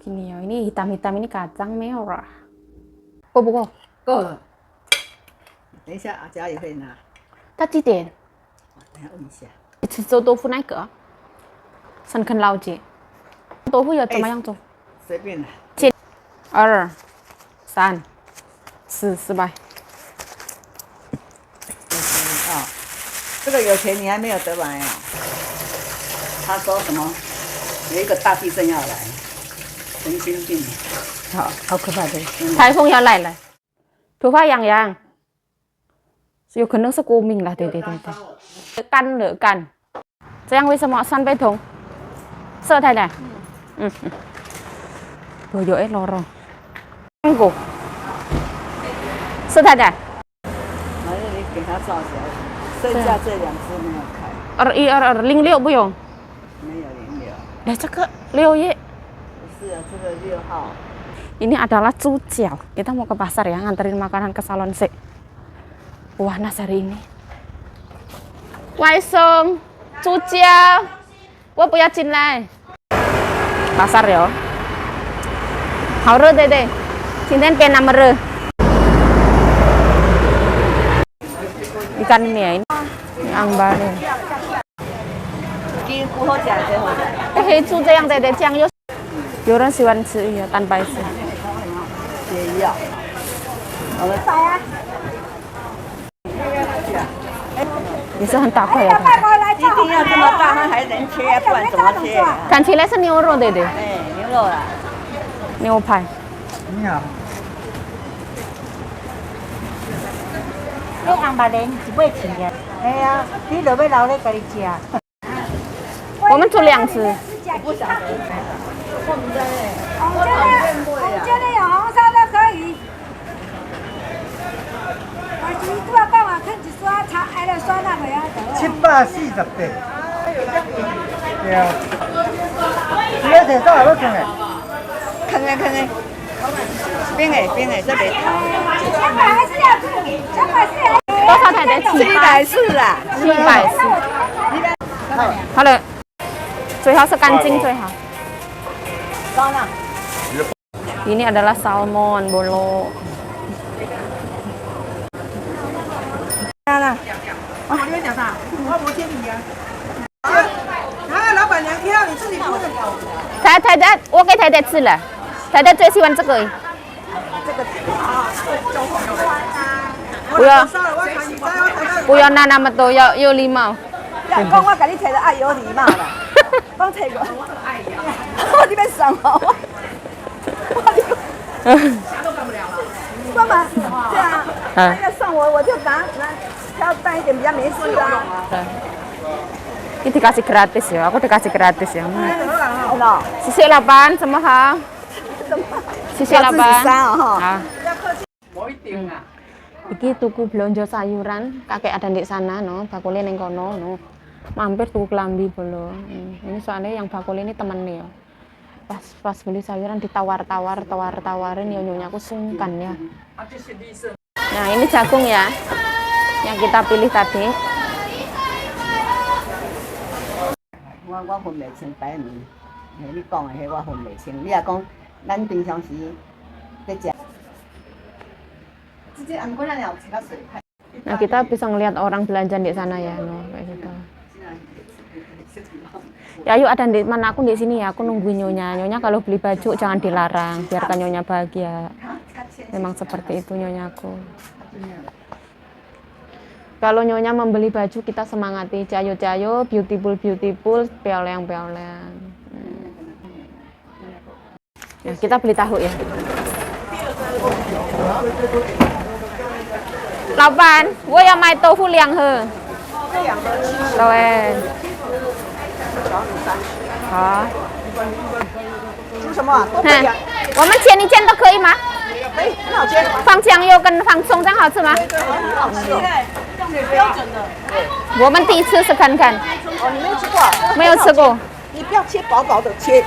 Gini ya, ini hitam-hitam ini kacang merah. 够不够？够了。等一下，阿佳也会拿。它几点？等一下问一下。你吃做豆腐那个？三肯老姐，豆腐要怎么样做？随便来。2、3、4，失败。啊，这个有钱你还没有得来啊？他说什么？有一个大地震要来，神经病。好可怕的。台风要来了，突发yang有可能是过敏了，对。干了干，这样为什么3杯桶？色太太，有lorong， 过，色太太。反正你给他照起来，剩下这2只没有开。21206不用。没有06。哎，这个6耶。不是啊，这个6号。Ini adalah cuciao. Kita mau ke pasar ya, nganterin makanan ke salon sih. Panas hari ini. Waisong, cuciao. 我不要进来。Pasar ya. 好热对对。今天变那么热。Ikan ini ya, ini angbar nih. 不好吃，最好吃。黑醋这样的酱油，有人喜欢吃呀，蛋白质。也要。好了。也是很大块呀。一定要这么大，它还能切，不然怎么切？看起来是牛肉对对。哎，牛肉啦。牛排。你好。你红白莲一尾钱的，哎呀，你落要留咧家己食。我们煮2次。不晓得。红的嘞。红椒的有红烧都可以。但是拄仔讲啊，啃一刷炒，挨了刷那个呀740块。对啊。你要摕啥要啃的？啃的。冰的，这边。200还是要200是要。多少台的740啊？740。好了，最好是干净最好。高呢？Ini adalah salmon bolo. 我跟你讲啥？我不贴你啊。老板娘挑，你自己不是。太太，我给太太吃了，太太最喜欢这个。这个不要拿那么多，要有礼貌。讲我给你摕的爱有礼貌啦。讲摕个，我这边省哦。干嘛？对啊，他要送我就拿挑淡一点比较没事啊。Ini dikasih gratis ya, aku dikasih gratis ya. 谢谢老板，怎么好？谢谢老板。啊。Iki tuku belanja sayuran, kakek ada di sana, no, bakuli neng kono, no. Mampir tuku kelambi bolo. Ini soalnya yang bakuli ini temennya ya. Pas beli sayuran tawarin nyonya aku sungkan ya. Nah ini jagung ya, yang kita pilih tadi. 我分袂清摆面，你讲的迄我分袂清。你若讲咱平常时在食，直接按过来了，吃个水派。Nah kita bisa ngelihat orang belanja di sana ya, no, kayak gitu. Ya yuk ada di mana aku di sini ya, aku nungguin nyonya. Nyonya kalau beli baju jangan dilarang, biarkan nyonya bahagia. Memang seperti itu nyonyaku. Kalau nyonya membeli baju kita semangati, cayo, beautiful, peoleng. Ya kita beli tahu ya. 老板，我要买豆腐2盒。对。好。煮什么？我们煎一煎都可以吗？可以，很好煎。放酱油跟放葱，这样好吃吗？很好吃哦。标准的。我们第一次试看看。哦，你没有吃过？没有吃过。你不要切薄薄的，切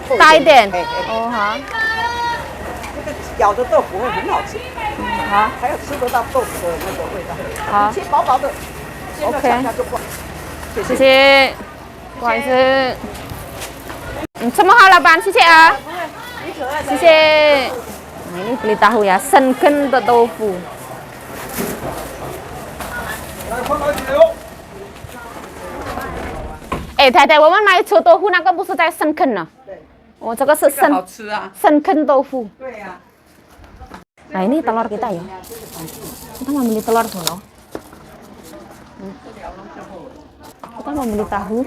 厚大一点。哦好。这个咬的豆腐会很好吃。好。还有吃得到豆腐的那个味道。好。切薄薄的。OK。谢谢。不好意思。什么好，老板，谢谢啊。谢谢。Nah, ini beli tahu ya, senken tofu. 来，快买几流。哎，太太，我们买臭豆腐那个不是在深坑呢？哦，这个是深好吃啊！深坑豆腐。对呀、Nah ini telur kita ya. Kita mau beli telur dulu. Kita mau beli tahu.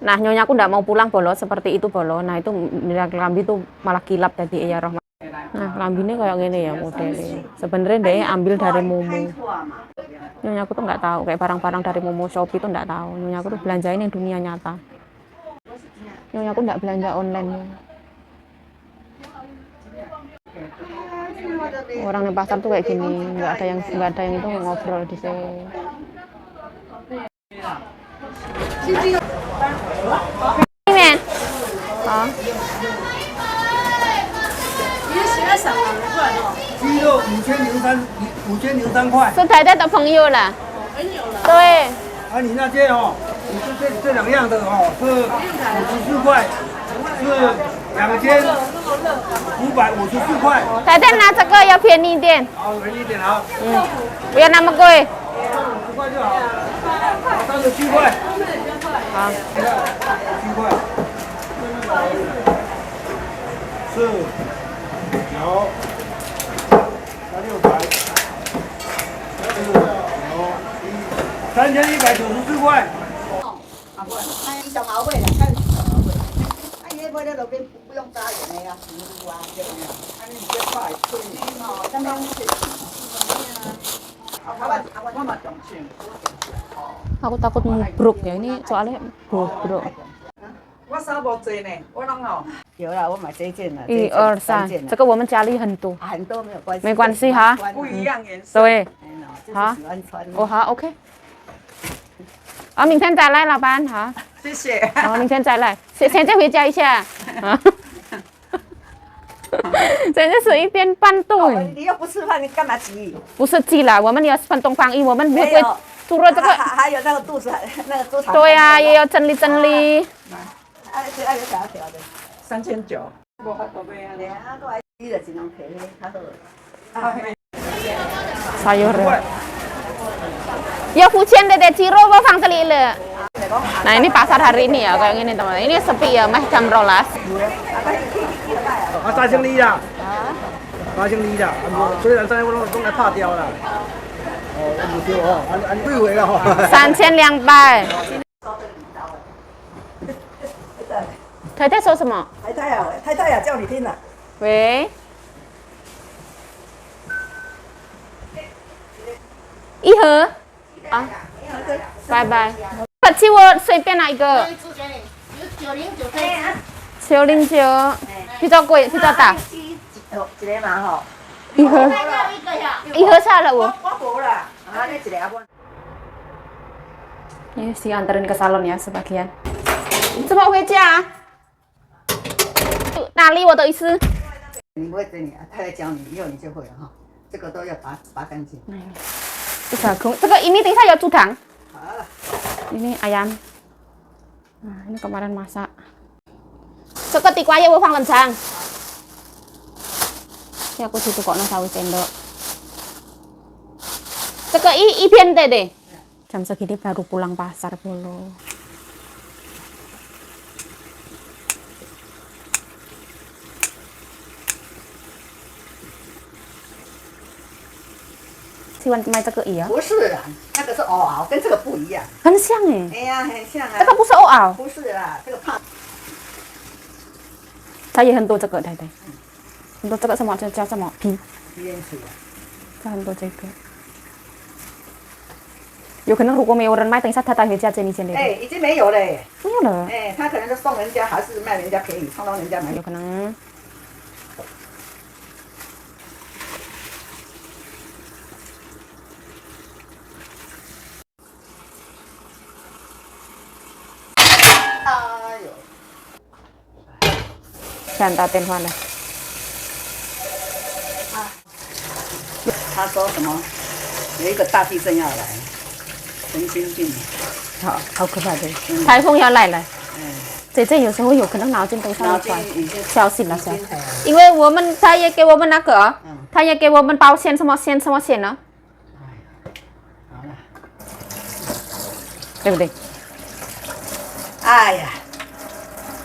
Nah nyonya aku nggak mau pulang bolo seperti itu bolo. Nah itu kelambi tuh malah kilap tadi ya Rohman. Nah kelambinya kayak gini ya modelnya. Sebenarnya dia ambil dari Momo. Nyonya aku tuh nggak tahu kayak barang-barang dari Momo Shopee tuh nggak tahu. Nyonya aku tuh belanjain yang dunia nyata. Nyonya aku nggak belanja online. Orang di pasar tuh kayak gini, nggak ada yang itu ngobrol di sini. Ini啊，鸡肉5003块。是太太的朋友了。对，啊，你那件哦，你是这两样的哦，是54块，是2554块。太太拿这个要便宜一点。好，便宜一点啊。不要那么贵。 50块就好。37块。好。 7块。4、9、600。3194块。小毛味的，看小毛味。啊，伊买了路边不用加盐的呀，鱼露啊，对不对？啊，你这块脆哦，刚刚是。我嘛重庆。 Aku takut nubruk ya ini soalnya bobrok. 我啥无济呢？我拢哦。有了，我买这一件了。1、2、3，这个我们家里很多。很多没有关系。没关系哈。不一样颜色。对。好。喜欢穿。哦好 OK。明天再来老板哈。谢谢。明天再来，现在回家一下。真的是一边半对。你又不吃饭，你干嘛急？不是急了，我们要分东方一，我们不会煮了这个。还有那个肚子，那个猪肠。对呀，也要整理整理。这有条条的，3900。无法度买啊！两个一的只能赔，他说。sayur ya fujian dede ciro apa fang selile. Nah ini pasar hari ini ya kayak gini teman. Ini sepi ya mah jam 12. 啊，3000啦，3000啦，所以人生拢来拍掉啦。哦，唔对哦，按几回啦吼。3200。太太说什么？太太呀，叫你听了。喂。一盒。啊。拜拜。可气我随便哪一个。909。比较贵，比较大。一个嘛吼。一盒。一盒salah我。我无啦，啊，你一个我。Ini sih anterin ke salon ya sebagian. 怎么回家？哪里我的意思？你不会整理啊？太太教你，以后你就会了哈。这个都要拔干净。这个ini Tisa ya cudang. 好了。Ini ayam. Nah, ini kemarin masak. 这个地瓜叶我放冷藏。Ya aku situ kok sawi sendok. 这个一片deh. Jam segini baru pulang pasar dulu.喜欢买这个呀？不是啦，那个是藕袄，跟这个不一样。很像哎。哎呀，很像啊。这个不是藕袄。不是啦，这个胖。它也很多这个，太太。很多这个什么叫什么皮？皮鼹鼠。它很多这个。有可能如果没有人卖，等一下他带回家整理整理。哎，已经没有了。没有了。哎，他可能就送人家，还是卖人家便宜，冲动人家买。有可能。哎呦！想打电话了。他说什么？有一个大地震要来，神经病。好可怕的。台风要来了。姐姐有时候有可能脑筋都稍脑筋微转，已经小心了，小心。哎呀因为他也给我们那个，他也给我们保险，什么险呢？好了，对不对？哎呀，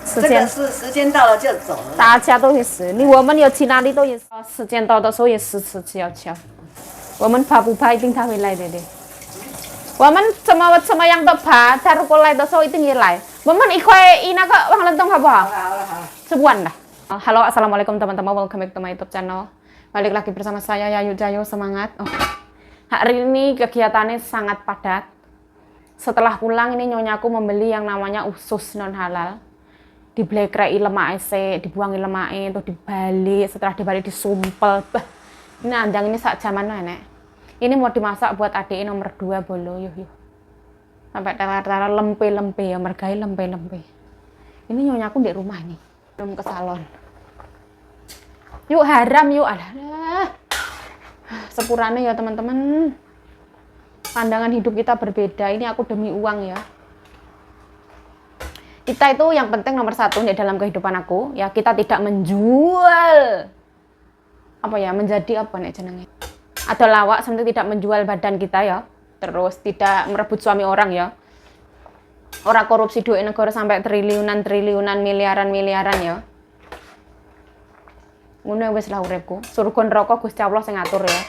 这个时间是时间到了就走了。大家都会死，我们有去哪里都也是，时间到的时候也死翘翘。我们怕不怕一定他会来的。我们什么样都怕，他如果来的时候一定也来。我们一块那个Bang Lentong好不好？好了， Sebulan dah. Halo, assalamualaikum teman-teman, welcome back to my YouTube channel. Balik lagi bersama saya Yayu Jayo, semangat. Hari ini kegiatannya sangat padat. Setelah pulang ini nyonyaku membeli yang namanya usus non halal. Diblekrei lemak ese, dibuangi lemak itu dibalik, setelah dibalik disumpel. Ini anjang ini sak jaman nenek. Ini mau dimasak buat adik nomor 2 bolo, yuk. Sampai teler-teler lempe-lempe ya, mergai lempe-lempe. Ini nyonyaku di rumah nih, belum ke salon. Yuk haram yuk, alah. Sepurane ya teman-teman. Pandangan hidup kita berbeda. Ini aku demi uang ya. Kita itu yang penting nomor 1 di dalam kehidupan aku ya, kita tidak menjual apa ya, menjadi apa nih jenenge, atau lawak, sebenarnya tidak menjual badan kita ya, terus tidak merebut suami orang ya, orang korupsi duit negara sampai triliunan miliaran ya. Ngono wis lah uripku, surga neraka Gusti Allah sing ngatur ya.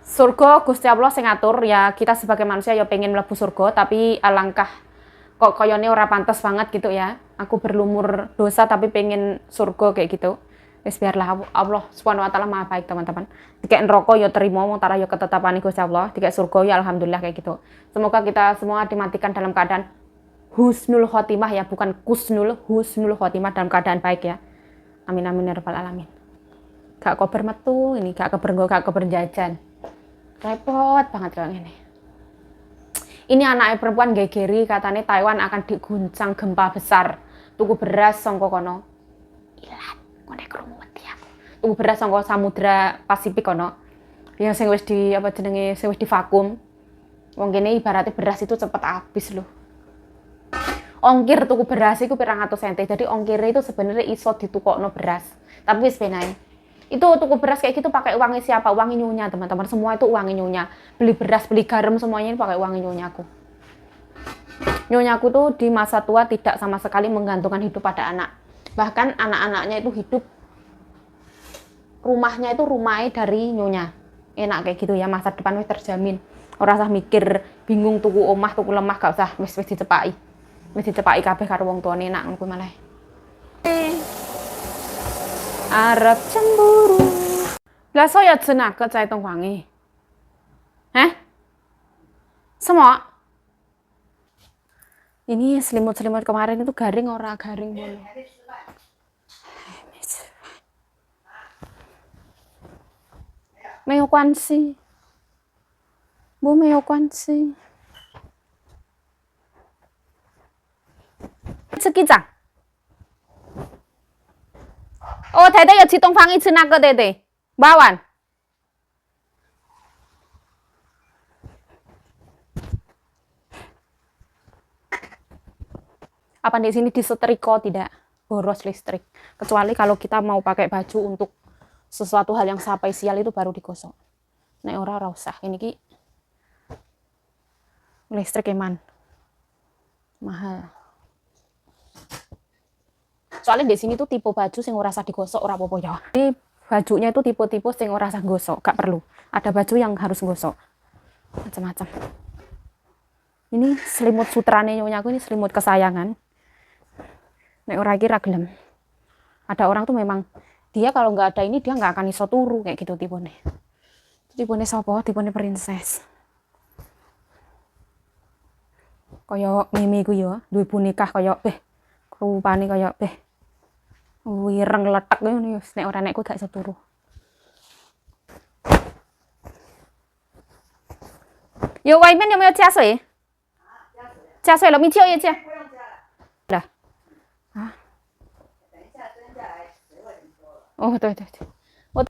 Surga Gusti Allah sing ngatur ya, kita sebagai manusia ya pengen mlebu surga, tapi alangkah kok koyone ora pantas banget gitu ya. Aku berlumur dosa tapi pengen surga kayak gitu. Wis biarlah Allah Subhanahu wa taala Maha baik teman-teman. Dikek neraka ya terima, wong tara ya ketetapane Gusti Allah, dikek surga ya alhamdulillah kayak gitu. Semoga kita semua dimatikan dalam keadaan husnul khotimah ya, bukan kusnul, husnul khotimah, dalam keadaan baik ya. Amin amin ya rabbal alamin. Gak kober metu ini, gak kober jajan. Repot banget kayak gini. Ini anaknya perempuan gegeri, katanya Taiwan akan diguncang gempa besar. Tuku beras songko kono. Ilat, ngene krungu wedi aku. Tuku beras songko Samudra Pasifik kono. Yang sing wis di apa jenenge, sing wis divakum. Wong kene ibaratnya beras itu cepet habis loh. Ongkir tuku beras itu pirang atus senti. Jadi ongkirnya itu sebenarnya iso ditukokno beras. Tapi wis penae. Itu tuku beras kayak gitu pakai uangnya siapa? Uangnya nyonya teman-teman. Semua itu uangnya nyonya. Beli beras, beli garam semuanya ini pakai uangnya nyonyaku. Nyonyaku tuh di masa tua tidak sama sekali menggantungkan hidup pada anak. Bahkan anak-anaknya itu hidup, rumahnya itu rumahnya dari nyonya. Enak kayak gitu ya, masa depan wis terjamin. Ora usah mikir bingung tuku omah, tuku lemah, gak usah, wis dicepaki. Wis dicepaki kabeh karo wong tuane, enak ngono kuwi malah. Arab cemburu. Lah saya jenak ke cai tongwangi. Hah? Semua? Ini selimut-selimut kemarin itu garing ora garing bolo. Meo kwansi. Bu meo kwansi. Sekijang. Oh, Dede ya di tongfangi jenak ke Dede. Bawan. Apa di sini disetrika tidak? Boros listrik. Kecuali kalau kita mau pakai baju untuk sesuatu hal yang spesial itu baru digosok. Nek ora usah. Ini ki listrik eman. Mahal. Soalnya di sini tuh tipe baju sing ora usah digosok ora apa-apa ya. Ini bajunya itu tipe-tipe sing ora usah gosok, gak perlu. Ada baju yang harus gosok. Macam-macam. Ini selimut sutrane nyonyaku, ini selimut kesayangan. Nek ora iki ra gelem. Ada orang tuh memang dia kalau nggak ada ini dia nggak akan iso turu kayak gitu tipone. Tipone sapa? Tipone princess. Kaya Mimi ku ya, duwe boneka kaya beh. Rupane kaya beh. Wireng letek ngono ya, nek ora nekku gak iso turu. Yo外面有没有加水？加水了，明天有加。了。啊。哦，对对对，我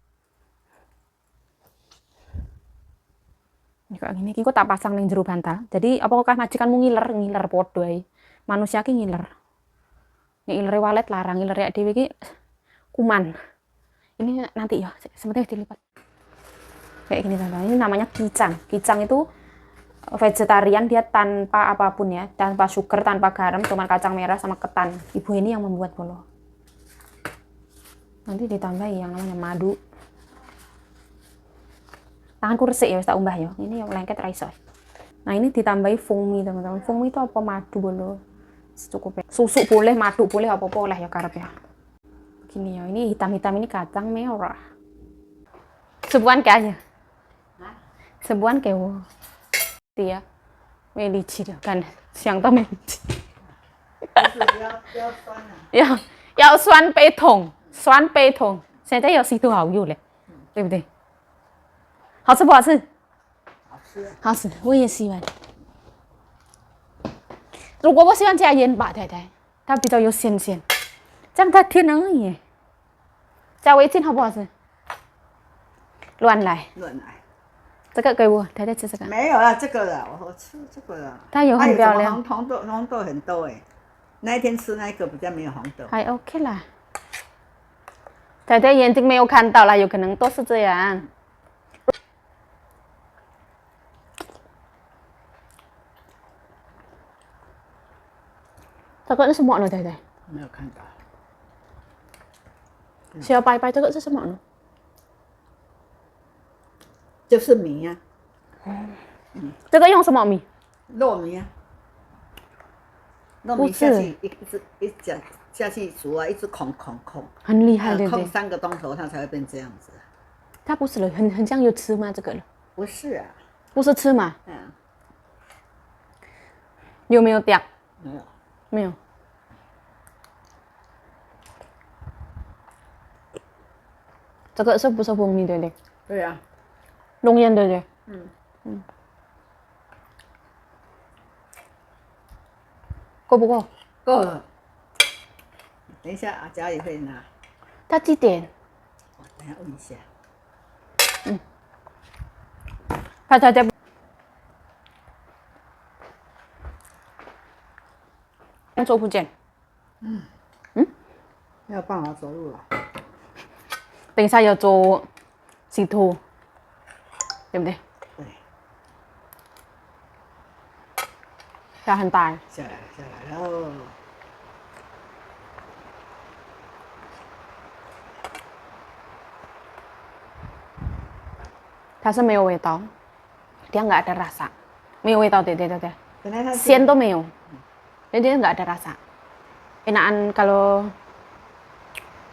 Ini kayak gini, kok tak pasang ning jero bantal. Jadi apakah majikanmu ngiler podo ae. Manusia ki ngiler. Nek ilere walet larang, ilere dhewe ki kuman. Ini nanti ya, sebentar dilipat. Kayak gini teman-teman. Ini namanya kicang. Kicang itu vegetarian, dia tanpa apapun ya, tanpa sugar, tanpa garam, cuma kacang merah sama ketan. Ibu ini yang membuat bolo. Nanti ditambahi yang namanya madu. Tanganku resik ya, tak umbah ya. Ini yang lengket ra iso. Nah, ini ditambahi fungmi, teman-teman. Fungmi itu apa? Madu bolo. Secukupnya. Susu boleh, madu boleh, apa-apa oleh ya karep ya. Begini ya. Ini hitam-hitam ini kacang merah. Sebuan kayaknya. Sebuan kayak wo. Dia melici kan siang tao melici. 要酸杯桶，酸杯桶。现在有稀土好用嘞，对不对？好吃不好吃？好吃。好吃，我也喜欢。如果我喜欢加盐巴，太太，它比较有鲜鲜，这样它甜而已。加味精好不好吃？乱来。乱来。这个给我，太太吃这个。没有啦，这个啦，我吃这个啦。它有很漂亮。红豆很多哎，那一天吃那个比较没有红豆。还 OK 啦。太太眼睛没有看到啦，有可能都是这样。这个是什么呢，太太？没有看到。小白白，这个是什么呢？就是米啊。这个用什么米？糯米啊。糯米下去一讲下去煮啊，一直孔。很厉害，对不对？空3个钟头，它才会变这样子。它不是了，很像有吃吗？这个了？不是啊。不是吃嘛？嗯。有没有掉？没有。没有。这个是不是蜂蜜对不对？对啊。龙眼对不对？够不够？够了。等一下阿佳也会拿。它几点？我等一下问一下。太太在。做福建。没有办法走路了。等一下要做洗头，对不对？对。它很大。下来喽。它是没有味道，dia nggak ada rasa， 没有味道，对。鲜都没有，jadi dia nggak ada rasa. Enakan kalau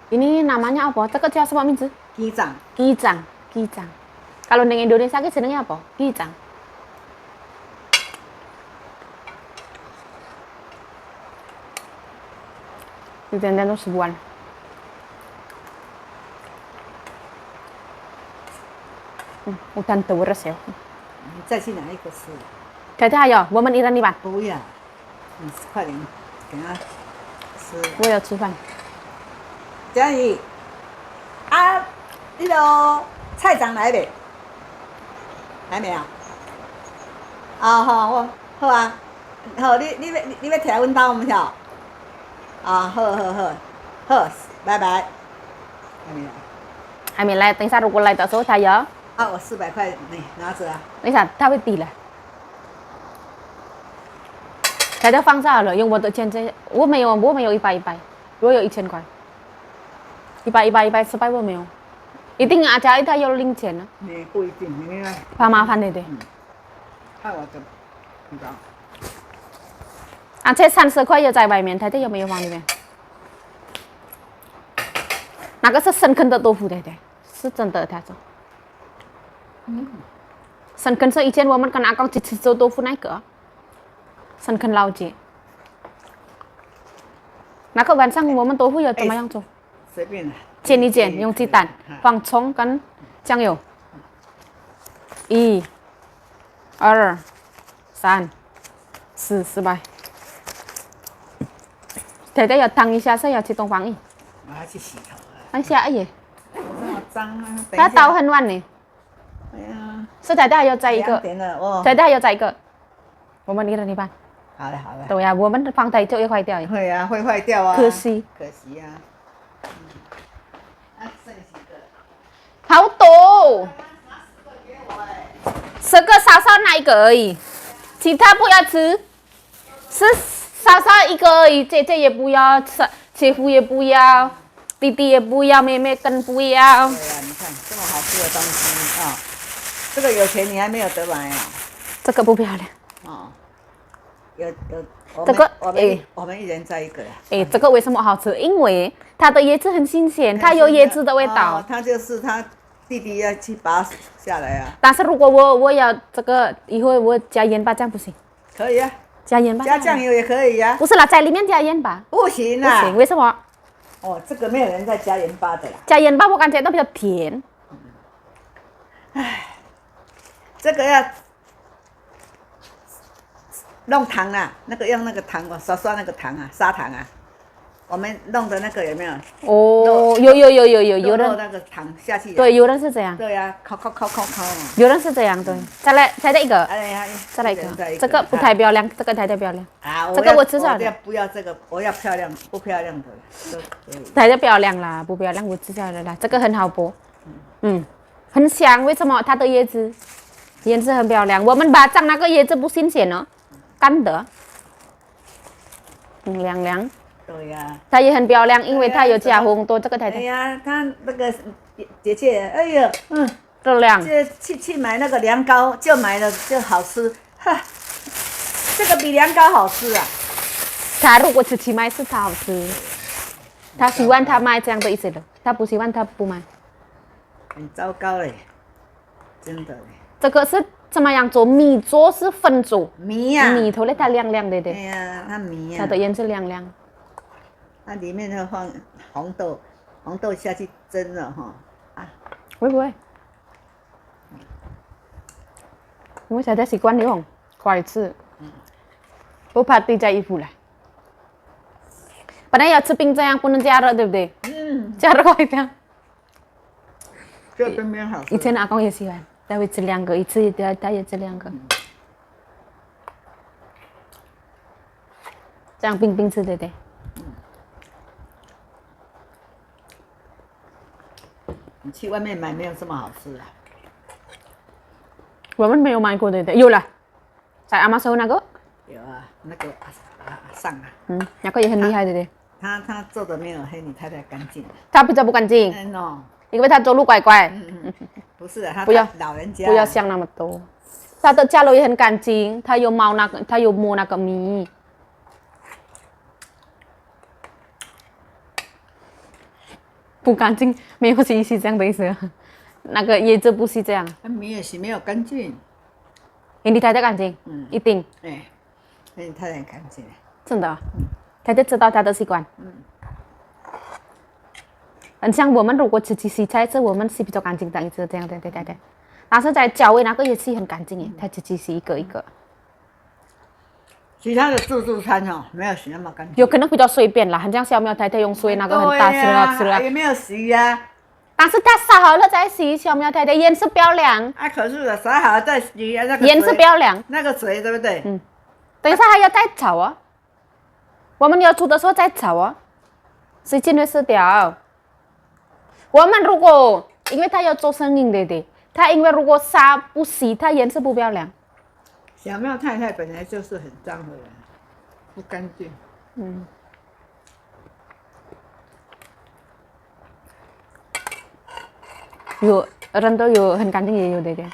ini namanya apa? Cakap siapa sebab mince? Kijang. Kalau di Indonesia ki jenenge apa? Kijang. Ditandan tuh sebuan. Udah terus ya. 你再去拿一个吃。太太有，我们一人一碗。不要，你快点给他吃。我有吃饭。佳怡，啊，那个菜长来没？还没啊？啊好，好啊，好，你要摕阮兜唔晓？啊，好，拜拜。还没来。还没来，等一下如果来的时候他有。啊，我400块，你拿着啊。等一下他会抵了。他就放下了，用我的钱这，我没有100，我有1000块。100失败我没有，一定阿家他有零钱呢。你不一定，你看。怕麻烦对不对？看我的，你知道。而且30块也在外面，他这有没有放里面？那个是深坑的豆腐，对不对？是真的，他说。深坑是以前我们跟阿公去吃做豆腐那个。深坑老街。那个晚上我们豆腐要怎么样做？随便的。煎一煎，用鸡蛋，放葱跟酱油。1、2、3、4，失败。太太要烫一下，是要去东方浴。我要去洗头了。哎下哎耶！我这么脏啊！它刀很软呢。哎呀。是台大还要再一2个，点了哦。台大还要再一个，我们一人一半。好了好了。对呀，我们放太久也坏掉。会啊，会坏掉啊。可惜。可惜啊。剩几个？好多。10个少少那一个而已，其他不要吃，是少少一个而已。姐姐也不要，姐夫也不要，弟弟也不要，妹妹更不要。对啊，你看这么好吃的东西啊，这个有钱你还没有得买啊。这个不漂亮。哦，有，这个我们一人摘一个。哎，这个为什么好吃？因为它的椰子很新鲜，它有椰子的味道。它就是他弟弟要去拔下来啊。但是如果我要这个，以后我加盐巴酱不行。可以啊，加盐巴。加酱油也可以呀。不是啦，在里面加盐巴。不行啦。不行，为什么？哦，这个没有人在加盐巴的啦。加盐巴我感觉到比较甜。唉，这个要弄糖啊，用那个糖哦，刷那个糖啊，砂糖啊。我们弄的那个有没有？哦，有人那个糖下去。对，有人是这样。对呀，烤。有人是这样，对。再来一个。再来一个。这个不太漂亮，这个太漂亮。啊，这个我知道的。不要这个，我要漂亮，不漂亮的。太漂亮啦，不漂亮我知道的啦。这个很好剥，很香。为什么？它的叶子很漂亮。我们巴掌那个叶子不新鲜哦，干的，凉。对呀。它也很漂亮，因为它有加红豆。这个太。哎呀，它那个姐，哎呀，热量。去买那个凉糕，就买了就好吃，哈，这个比凉糕好吃啊。他如果自己买是他好吃，他喜欢他买这样的意思的，他不喜欢他不买。很糟糕嘞，真的嘞。这个是怎么样做？米做是粉做。米呀。米头嘞，它亮亮的。对呀，它米呀。它的颜色亮亮。它里面要放红豆下去蒸了哈。啊，會唔會？我現在習慣了，快吃。不怕地加衣服了。本来要吃冰这样，不能加热，对不对？加热快点。这冰冰好吃。以前阿公也喜欢，他会吃2个，一次他也吃2个。这样冰吃，对不对？你去外面买没有这么好吃啊？我们没有买过，对不对？有了，在阿妈手那个。有啊，那个上啊。那个也很厉害，对不对？他做的没有黑你太太干净。他比较不干净。因为他走路乖乖。不是啊，他不要老人家。不要想那么多。他的家楼也很干净，他有摸那个米。不干净，没有信息这样的意思。那个椰子不是这样。米也是没有干净。你太太干净，一定。你太太很干净。真的。太太知道他的习惯。很像我们如果自己洗菜，我们是比较干净的，一直这样，对。但是在教会那个也是很干净耶，他自己洗一个一个。其他的自助餐哦，没有洗那么干净。有可能比较随便啦，很像小苗太太用水那个很大吃了。也没有洗呀。但是他撒好了再洗，小苗太太颜色漂亮。可是撒好了再洗那个。颜色漂亮。那个水对不对？等一下还要再炒啊。我们要煮的时候再炒啊，时间会死掉。我们如果因为他要做生意，对不对？他因为如果撒不洗，它颜色不漂亮。小苗太太本来就是很脏的人，不干净。有人都有很干净，也有对不对？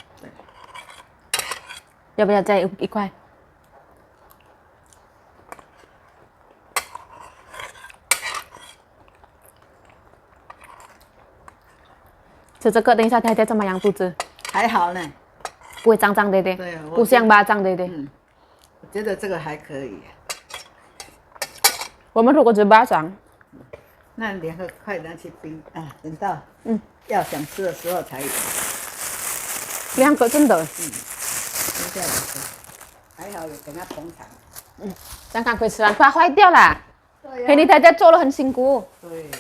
要不要再一块？吃这个，等一下太太怎么样肚子？还好呢，不会脏脏的，对。对，不像巴掌的，对。我觉得这个还可以。我们如果吃巴掌，那2个快拿去冰啊，等到要想吃的时候才有。2个真的。冰下来吃，还好有给他捧场。这样赶快吃完，快坏掉了。对呀。陪你太太做了很辛苦。对。